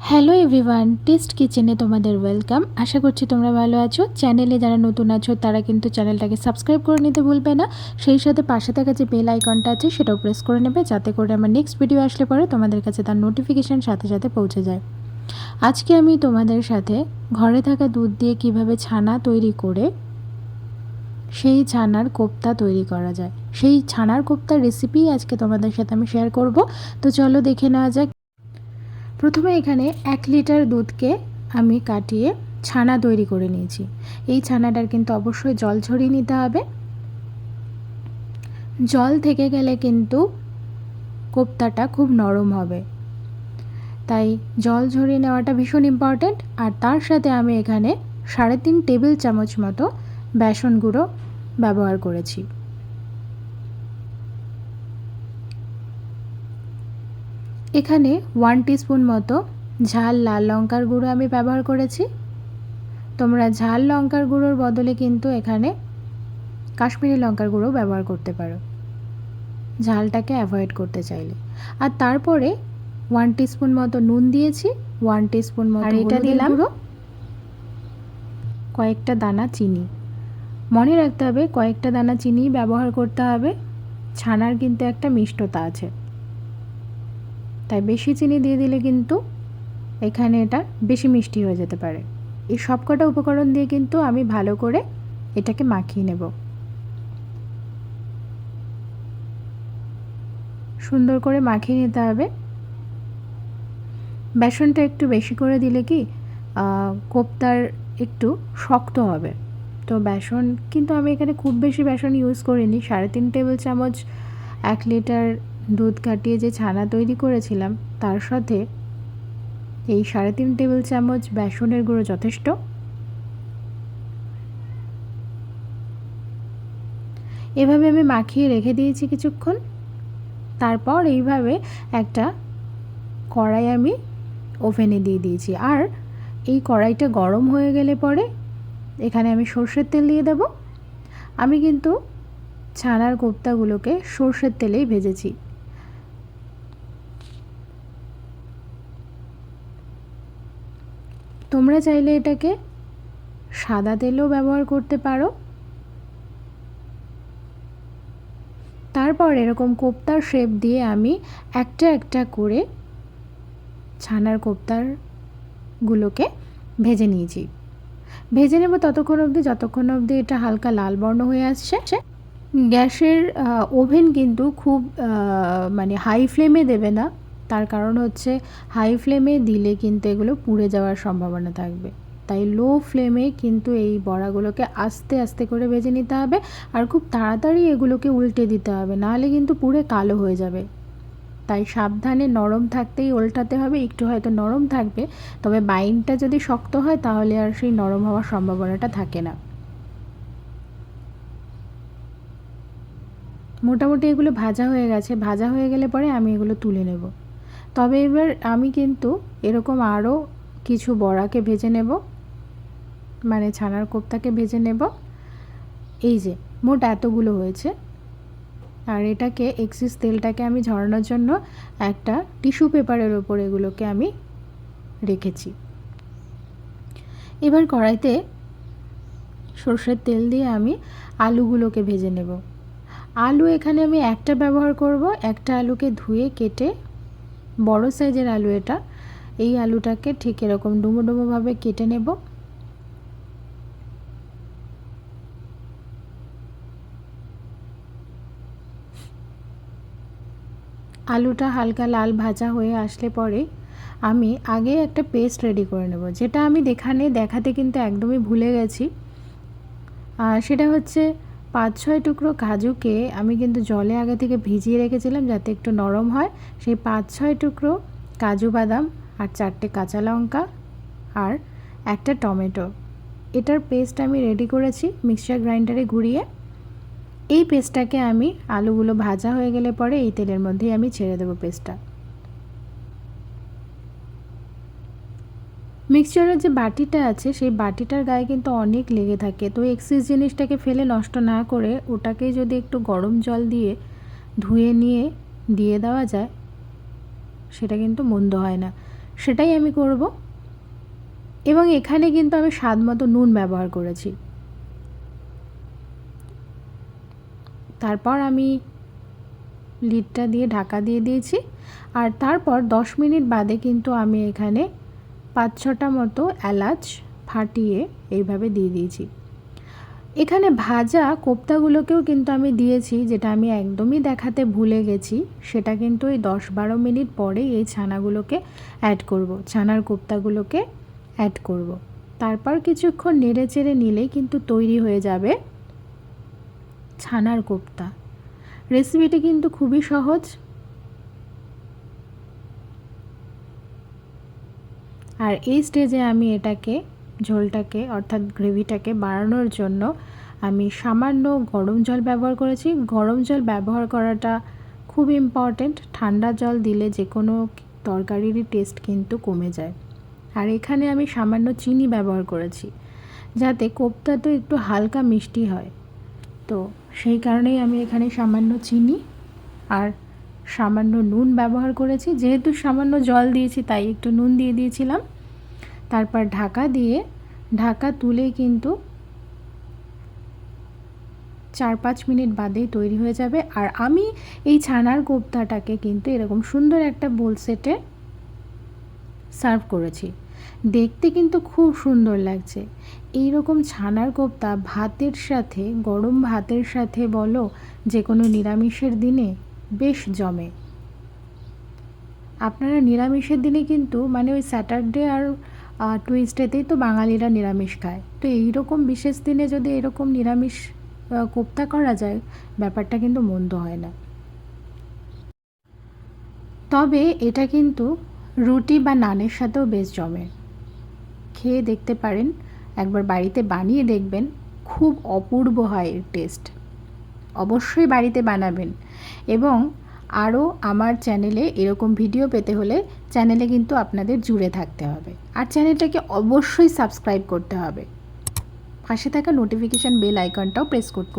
Hello everyone, test কিচেনে তোমাদের welcome. আশা করছি তোমরা ভালো আছো। চ্যানেলে যারা নতুন আছো তারা কিন্তু চ্যানেলটাকে সাবস্ক্রাইব করে নিতে ভুলবে না। সেই সাথে পাশে থাকা যে বেল আইকনটা আছে সেটাও প্রেস করে নেবে, যাতে করে আমার নেক্সট ভিডিও আসলে পরে তোমাদের কাছে তার নোটিফিকেশান সাথে সাথে পৌঁছে যায়। আজকে আমি তোমাদের সাথে ঘরে থাকা দুধ দিয়ে কিভাবে ছানা তৈরি করে সেই ছানার কোপ্তা তৈরি করা যায়, সেই ছানার কোপ্তার রেসিপি আজকে তোমাদের সাথে আমি শেয়ার করব। তো চলো দেখে নেওয়া যাক। প্রথমে এখানে 1 লিটার দুধকে আমি কাটিয়ে ছানা তৈরি করে নিয়েছি। এই ছানাটার কিন্তু অবশ্যই জল ঝরিয়ে নিতে হবে। জল থেকে গেলে কিন্তু কোপ্তাটা খুব নরম হবে, তাই জল ঝরিয়ে নেওয়াটা ভীষণ ইম্পর্ট্যান্ট। আর তার সাথে আমি এখানে 3.5 টেবিল চামচ মতো বেসন গুঁড়ো ব্যবহার করেছি। এখানে 1 টিস্পুন মতো ঝাল লাল লঙ্কার গুঁড়ো আমি ব্যবহার করেছি। তোমরা ঝাল লঙ্কার গুঁড়োর বদলে কিন্তু এখানে কাশ্মীরি লঙ্কার গুঁড়ো ব্যবহার করতে পারো, ঝালটাকে অ্যাভয়েড করতে চাইলে। আর তারপরে 1 টিস্পুন মতো নুন দিয়েছি, 1 টিস্পুন মতো এটা দিলাম, কয়েকটা দানা চিনি। মনে রাখতে হবে কয়েকটা দানা চিনি ব্যবহার করতে হবে, ছানার কিন্তু একটা মিষ্টতা আছে, তাই বেশি চিনি দিয়ে দিলে কিন্তু এখানে এটা বেশি মিষ্টি হয়ে যেতে পারে। এই সবকটা উপকরণ দিয়ে কিন্তু আমি ভালো করে এটাকে মাখিয়ে নেব। সুন্দর করে মাখিয়ে নিতে হবে। বেসনটা একটু বেশি করে দিলে কি কোপ্তার একটু শক্ত হবে। তো বেসন কিন্তু আমি এখানে খুব বেশি বেসন ইউজ করিনি। 3.5 টেবিল চামচ 1 লিটার দুধ কাটিয়ে যে ছানা তৈরি করেছিলাম তার সাথে এই 3.5 টেবিল চামচ বেসনের গুঁড়ো যথেষ্ট। এভাবে আমি মাখিয়ে রেখে দিয়েছি কিছুক্ষণ। তারপর এইভাবে একটা কড়াই আমি ওভেনে দিয়ে দিয়েছি। আর এই কড়াইটা গরম হয়ে গেলে পরে এখানে আমি সর্ষের তেল দিয়ে দেব। আমি কিন্তু ছানার কোপ্তাগুলোকে সর্ষের তেলেই ভেজেছি। তোমরা চাইলে এটাকে সাদা তেলও ব্যবহার করতে পারো। তারপর এরকম কোপ্তার শেপ দিয়ে আমি একটা একটা করে ছানার কোপ্তারগুলোকে ভেজে নিয়েছি। ভেজে নেব ততক্ষণ অবধি যতক্ষণ অবধি এটা হালকা লাল বর্ণ হয়ে আসছে। গ্যাসের ওভেন কিন্তু খুব মানে হাই ফ্লেমে দেবে না, তার কারণ হচ্ছে হাই ফ্লেমে দিলে কিন্তু এগুলো পুড়ে যাওয়ার সম্ভাবনা থাকবে। তাই লো ফ্লেমে কিন্তু এই বড়াগুলোকে আস্তে আস্তে করে ভেজে নিতে হবে। আর খুব তাড়াতাড়ি এগুলোকে উল্টে দিতে হবে, নাহলে কিন্তু পুড়ে কালো হয়ে যাবে। তাই সাবধানে নরম থাকতেই উল্টাতে হবে। একটু হয়তো নরম থাকবে, তবে বাইন্ডটা যদি শক্ত হয় তাহলে আর সেই নরম হওয়ার সম্ভাবনাটা থাকে না। মোটামুটি এগুলো ভাজা হয়ে গেছে। ভাজা হয়ে গেলে পরে আমি এগুলো তুলে নেব। তবে এবার আমি কিন্তু এরকম আরও কিছু বড়াকে ভেজে নেব, মানে ছানার কোপ্তাকে ভেজে নেব। এই যে মোট এতগুলো হয়েছে। আর এটাকে এক্সিস তেলটাকে আমি ঝরানোর জন্য একটা টিস্যু পেপারের ওপর এগুলোকে আমি রেখেছি। এবার কড়াইতে সর্ষের তেল দিয়ে আমি আলুগুলোকে ভেজে নেব। আলু এখানে আমি একটা ব্যবহার করব। একটা আলুকে ধুয়ে কেটে, বড় সাইজের আলু এটা, এই আলুটাকে ঠিক এরকম ডুমো ডুমোভাবে কেটে নেব। আলুটা হালকা লাল ভাজা হয়ে আসলে পরে আমি আগে একটা পেস্ট রেডি করে নেব, যেটা আমি দেখাতে কিন্তু একদমই ভুলে গেছি। সেটা হচ্ছে 5-6 টুকরো কাজুকে আমি কিন্তু জলে আগে থেকে ভিজিয়ে রেখেছিলাম যাতে একটু নরম হয়। সেই 5-6 টুকরো কাজু বাদাম আর 4টে কাঁচা লঙ্কা আর একটা টমেটো, এটার পেস্ট আমি রেডি করেছি মিক্সচার গ্রাইন্ডারে ঘুরিয়ে। এই পেস্টটাকে আমি আলুগুলো ভাজা হয়ে গেলে পরে এই তেলের মধ্যেই আমি ছেড়ে দেবো পেস্টটা। মিক্সচারের যে বাটিটা আছে সেই বাটিটার গায়ে কিন্তু অনেক লেগে থাকে, তো এক্সেস জিনিসটাকে ফেলে নষ্ট না করে ওটাকে যদি একটু গরম জল দিয়ে ধুয়ে নিয়ে দিয়ে দেওয়া যায় সেটা কিন্তু মন্দ হয় না। সেটাই আমি করব। এবং এখানে কিন্তু আমি স্বাদ মতো নুন ব্যবহার করেছি। তারপর আমি লিডটা দিয়ে ঢাকা দিয়ে দিয়েছি। আর তারপর 10 মিনিট বাদে কিন্তু আমি এখানে 5-6টা মতো এলাচ ফাটিয়ে এইভাবে দিয়ে দিয়েছি। এখানে ভাজা কোপ্তাগুলোকেও কিন্তু আমি দিয়েছি, যেটা আমি একদমই দেখাতে ভুলে গেছি। সেটা কিন্তু এই 10-12 মিনিট পরে এই ছানাগুলোকে অ্যাড করব, ছানার কোপ্তাগুলোকে অ্যাড করব। তারপর কিছুক্ষণ নেড়ে চেড়ে নিলেই কিন্তু তৈরি হয়ে যাবে ছানার কোপ্তা। রেসিপিটি কিন্তু খুবই সহজ। আর এই স্টেজে আমি এটাকে, ঝোলটাকে অর্থাৎ গ্রেভিটাকে বাড়ানোর জন্য আমি সামান্য গরম জল ব্যবহার করেছি। গরম জল ব্যবহার করাটা খুব ইম্পর্ট্যান্ট। ঠান্ডা জল দিলে যে কোনো তরকারিরই টেস্ট কিন্তু কমে যায়। আর এখানে আমি সামান্য চিনি ব্যবহার করেছি, যাতে কোপ্তাটা একটু হালকা মিষ্টি হয়। তো সেই কারণেই আমি এখানে সামান্য চিনি আর সামান্য নুন ব্যবহার করেছি। যেহেতু সামান্য জল দিয়েছি তাই একটু নুন দিয়ে দিয়েছিলাম। তারপর ঢাকা তুলে কিন্তু 4-5 মিনিট বাদেই তৈরি হয়ে যাবে। আর আমি এই ছানার কোপ্তাটাকে কিন্তু এরকম সুন্দর একটা বোল সেটে সার্ভ করেছি। দেখতে কিন্তু খুব সুন্দর লাগছে। এই রকম ছানার কোপ্তা ভাতের সাথে, গরম ভাতের সাথে বলো, যে কোনো নিরামিষের দিনে বেশ জমে। আপনারা নিরামিষের দিনে কিন্তু মানে ওই স্যাটারডে আর টুইসডেতেই তো বাঙালিরা নিরামিষ খায়। তো এই রকম বিশেষ দিনে যদি এরকম নিরামিষ কোপ্তা করা যায়, ব্যাপারটা কিন্তু মন্দ হয় না। তবে এটা কিন্তু রুটি বা নানের সাথেও বেশ জমে। খেয়ে দেখতে পারেন, একবার বাড়িতে বানিয়ে দেখবেন, খুব অপূর্ব হয় এর টেস্ট। অবশ্যই বাড়িতে বানাবেন। এবং আরও আমার চ্যানেলে এরকম ভিডিও পেতে হলে চ্যানেলে কিন্তু আপনাদের জুড়ে থাকতে হবে। আর চ্যানেলটাকে অবশ্যই সাবস্ক্রাইব করতে হবে। পাশে থাকা নোটিফিকেশান বেল আইকনটাও প্রেস করতে